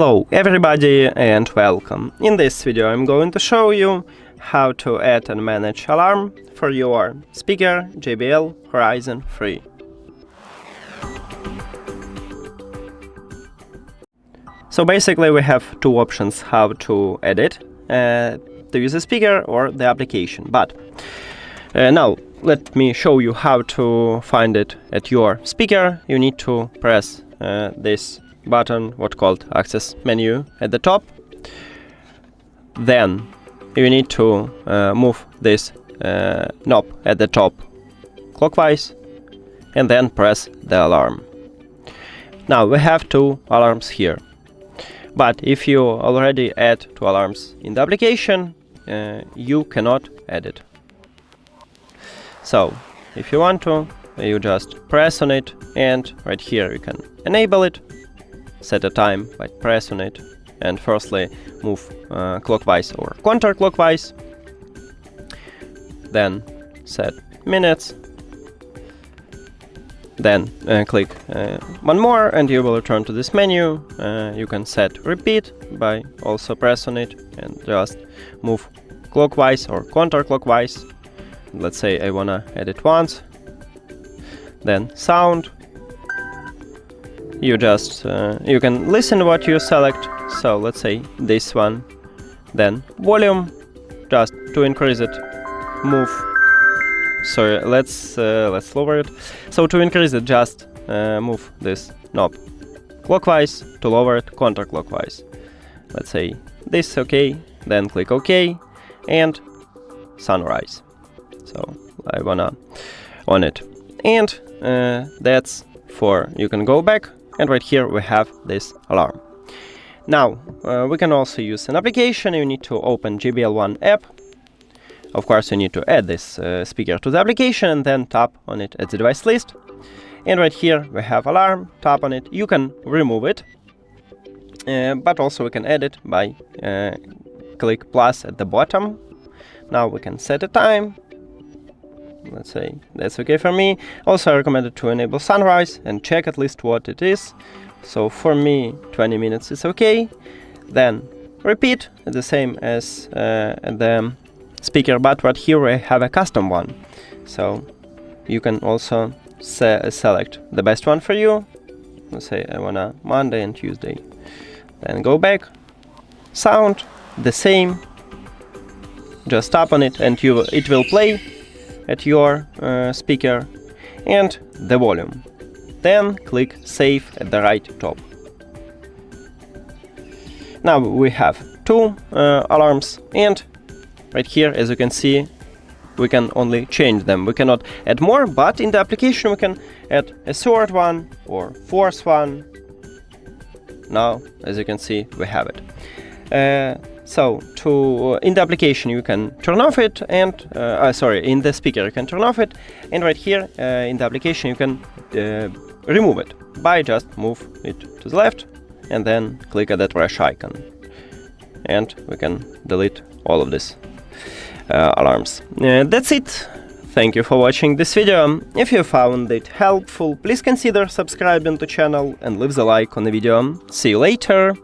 Hello everybody and welcome. In this video I'm going to show you how to add and manage alarm for your speaker JBL Horizon 3. So basically we have two options how to edit, to use the speaker or the application. But now let me show you how to find it at your speaker. You need to press this button, what called access menu at the top. Then you need to move this knob at the top clockwise and then press the alarm. Now we have two alarms here, but if you already add two alarms in the application, you cannot add it. So if you want to, you just press on it, and right here you can enable it, set a time by press on it, and firstly move clockwise or counterclockwise, then set minutes, then click one more and you will return to this menu. You can set repeat by also press on it and just move clockwise or counterclockwise. Let's say I wanna edit once. Then sound. You just you can listen what you select. So let's say this one. Then volume, just to increase it, move. Sorry, let's lower it. So to increase it, just move this knob clockwise. To lower it, counterclockwise. Let's say this, okay. Then click OK and sunrise. So I wanna on it, and that's for. You can go back, and right here we have this alarm. Now we can also use an application. You need to open JBL One app. Of course, you need to add this speaker to the application and then tap on it at the device list. And right here we have alarm. Tap on it. You can remove it, but also we can add it by click plus at the bottom. Now we can set a time. Let's say that's okay for me. Also I recommend it to enable sunrise and check at least what it is. So for me 20 minutes is okay. Then repeat, the same as the speaker, but right here we have a custom one. So you can also select the best one for you. Let's say I wanna Monday and Tuesday. Then go back. Sound, the same. Just tap on it and it will play at your speaker, and the volume. Then click save at the right top. Now we have two alarms, and right here, as you can see, we can only change them. We cannot add more, but in the application we can add a third one or fourth one. Now, as you can see, we have it. So in the application you can turn off it, and in the speaker you can turn off it, and right here in the application you can remove it by just move it to the left and then click at that trash icon, and we can delete all of these alarms. That's it. Thank you for watching this video. If you found it helpful, please consider subscribing to the channel and leave the like on the video. See you later.